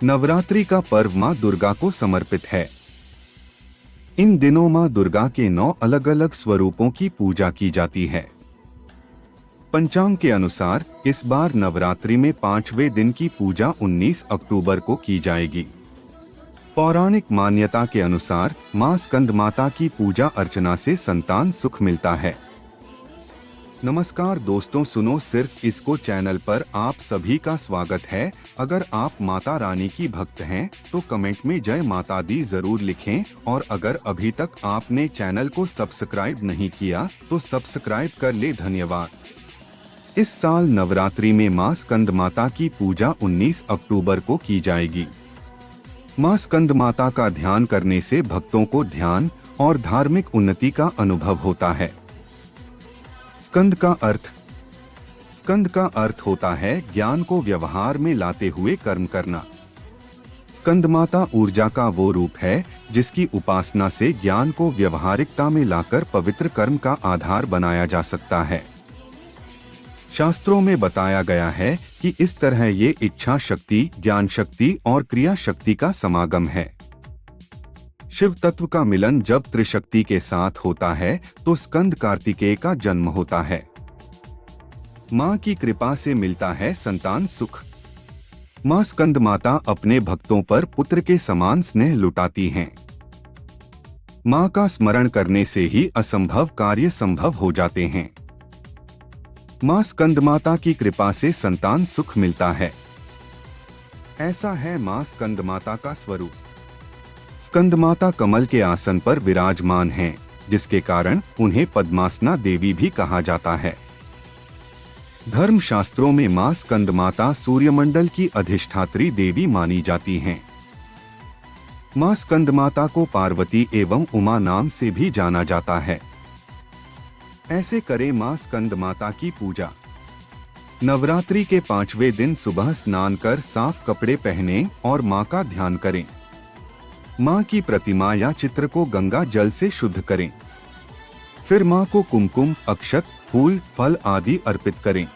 नवरात्रि का पर्व मां दुर्गा को समर्पित है। इन दिनों मां दुर्गा के 9 अलग अलग स्वरूपों की पूजा की जाती है। पंचांग के अनुसार इस बार नवरात्रि में 5वें दिन की पूजा 19 अक्टूबर को की जाएगी। पौराणिक मान्यता के अनुसार मां स्कंद माता की पूजा अर्चना से संतान सुख मिलता है। नमस्कार दोस्तों, सुनो सिर्फ इसको चैनल पर आप सभी का स्वागत है। अगर आप माता रानी की भक्त हैं तो कमेंट में जय माता दी जरूर लिखें, और अगर अभी तक आपने चैनल को सब्सक्राइब नहीं किया तो सब्सक्राइब कर ले। धन्यवाद। इस साल नवरात्रि में मां स्कंद माता की पूजा 19 अक्टूबर को की जाएगी। मां स्कंद माता का ध्यान करने से भक्तों को ध्यान और धार्मिक उन्नति का अनुभव होता है। स्कंद का अर्थ होता है ज्ञान को व्यवहार में लाते हुए कर्म करना। स्कंद माता ऊर्जा का वो रूप है जिसकी उपासना से ज्ञान को व्यवहारिकता में लाकर पवित्र कर्म का आधार बनाया जा सकता है। शास्त्रों में बताया गया है कि इस तरह ये इच्छा शक्ति, ज्ञान शक्ति और क्रिया शक्ति का समागम है। शिव तत्व का मिलन जब त्रिशक्ति के साथ होता है तो स्कंद कार्तिकेय का जन्म होता है। मां की कृपा से मिलता है संतान सुख। मां स्कंद माता अपने भक्तों पर पुत्र के समान स्नेह लुटाती हैं। मां का स्मरण करने से ही असंभव कार्य संभव हो जाते हैं। मां स्कंद माता की कृपा से संतान सुख मिलता है। ऐसा है मां स्कंद माता का स्वरूप। स्कंद माता कमल के आसन पर विराजमान हैं, जिसके कारण उन्हें पद्मासना देवी भी कहा जाता है। धर्म शास्त्रों में मां स्कंद माता सूर्यमंडल की अधिष्ठात्री देवी मानी जाती हैं। मां स्कंद माता को पार्वती एवं उमा नाम से भी जाना जाता है। ऐसे करें मां स्कंद माता की पूजा। नवरात्रि के 5वें दिन सुबह स्नान कर साफ कपड़े पहनें और मां का ध्यान करें। मां की प्रतिमा या चित्र को गंगा जल से शुद्ध करें। फिर मां को कुमकुम, अक्षत, फूल, फल आदि अर्पित करें।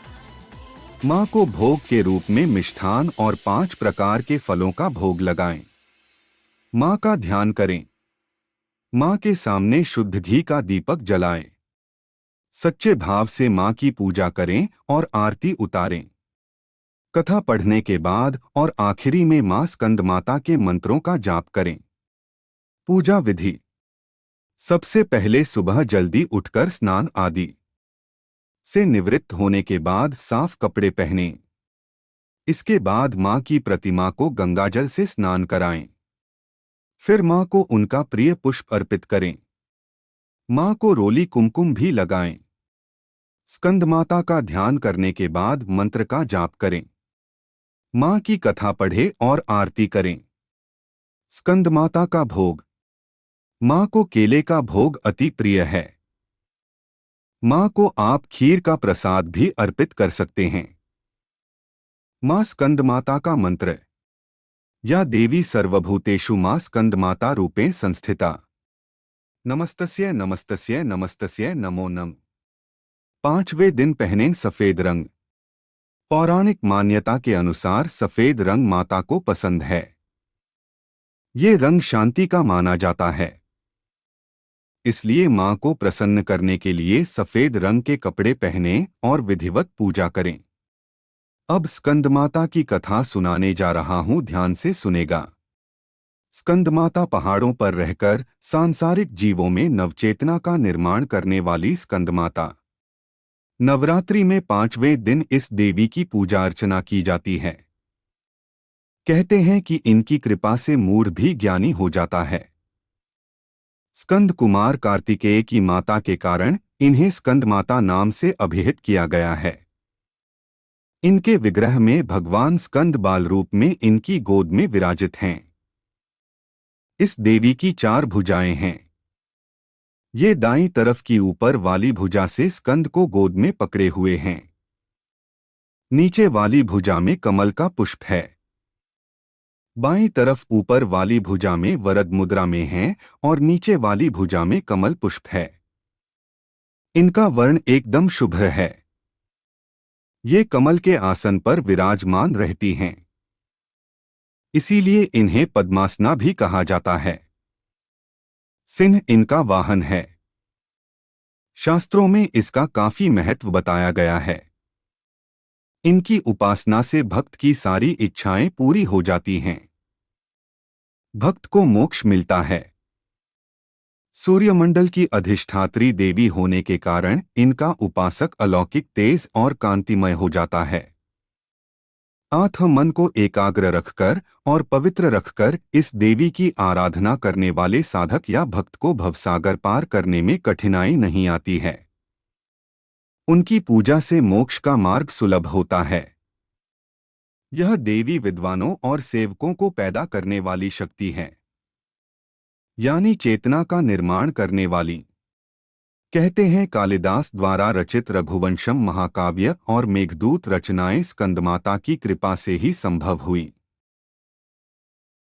मां को भोग के रूप में मिष्ठान और 5 प्रकार के फलों का भोग लगाएं। मां का ध्यान करें। मां के सामने शुद्ध घी का दीपक जलाएं। सच्चे भाव से मां की पूजा करें और आरती उतारें। कथा पढ़ने के बाद और आखिरी में मां स्कंद माता के मंत्रों का जाप करें। पूजा विधि। सबसे पहले सुबह जल्दी उठकर स्नान आदि से निवृत्त होने के बाद साफ कपड़े पहनें। इसके बाद मां की प्रतिमा को गंगाजल से स्नान कराएं। फिर मां को उनका प्रिय पुष्प अर्पित करें। मां को रोली कुमकुम भी लगाएं। स्कंद माता का ध्यान करने के बाद मंत्र का जाप करें। मां की कथा पढ़े और आरती करें। स्कंद माता का भोग। मां को केले का भोग अति प्रिय है। मां को आप खीर का प्रसाद भी अर्पित कर सकते हैं। मां स्कंद माता का मंत्र। या देवी सर्वभूतेषु मां स्कंद माता रूपेण संस्थिता। नमस्तस्य नमस्तस्य नमस्तस्य नमो नमः। 5वें दिन पहनें सफेद रंग। पौराणिक मान्यता के अनुसार सफेद रंग माता को पसंद है। ये रंग शांति का माना जाता है। इसलिए मां को प्रसन्न करने के लिए सफेद रंग के कपड़े पहनें और विधिवत पूजा करें। अब स्कंद माता की कथा सुनाने जा रहा हूं, ध्यान से सुनेगा। स्कंद माता पहाड़ों पर रहकर सांसारिक जीवों में नवचेतना का निर्माण करने वाली स्कंद माता। नवरात्रि में 5वें दिन इस देवी की पूजा अर्चना की जाती है। कहते हैं कि इनकी कृपा से मूढ़ भी ज्ञानी हो जाता है। स्कंद कुमार कार्तिकेय की माता के कारण इन्हें स्कंद माता नाम से अभिहित किया गया है। इनके विग्रह में भगवान स्कंद बाल रूप में इनकी गोद में विराजित हैं। इस देवी की 4 भुजाएं हैं। ये दाईं तरफ की ऊपर वाली भुजा से स्कंद को गोद में पकड़े हुए हैं। नीचे वाली भुजा में कमल का पुष्प है। बाईं तरफ ऊपर वाली भुजा में वरद मुद्रा में हैं और नीचे वाली भुजा में कमल पुष्प है। इनका वर्ण एकदम शुभ्र है। ये कमल के आसन पर विराजमान रहती हैं। इसीलिए इन्हें पद्मासना भी कहा जाता है। सिंह इनका वाहन है। शास्त्रों में इसका काफी महत्व बताया गया है। इनकी उपासना से भक्त की सारी इच्छाएं पूरी हो जाती हैं। भक्त को मोक्ष मिलता है। सूर्यमंडल की अधिष्ठात्री देवी होने के कारण इनका उपासक अलौकिक तेज और कांतिमय हो जाता है। आत्म मन को एकाग्र रखकर और पवित्र रखकर इस देवी की आराधना करने वाले साधक या भक्त को भवसागर पार करने में कठिनाई नहीं आती है। उनकी पूजा से मोक्ष का मार्ग सुलभ होता है। यह देवी विद्वानों और सेवकों को पैदा करने वाली शक्ति है, यानी चेतना का निर्माण करने वाली। कहते हैं कालिदास द्वारा रचित रघुवंशम महाकाव्य और मेघदूत रचनाएं स्कंदमाता की कृपा से ही संभव हुई।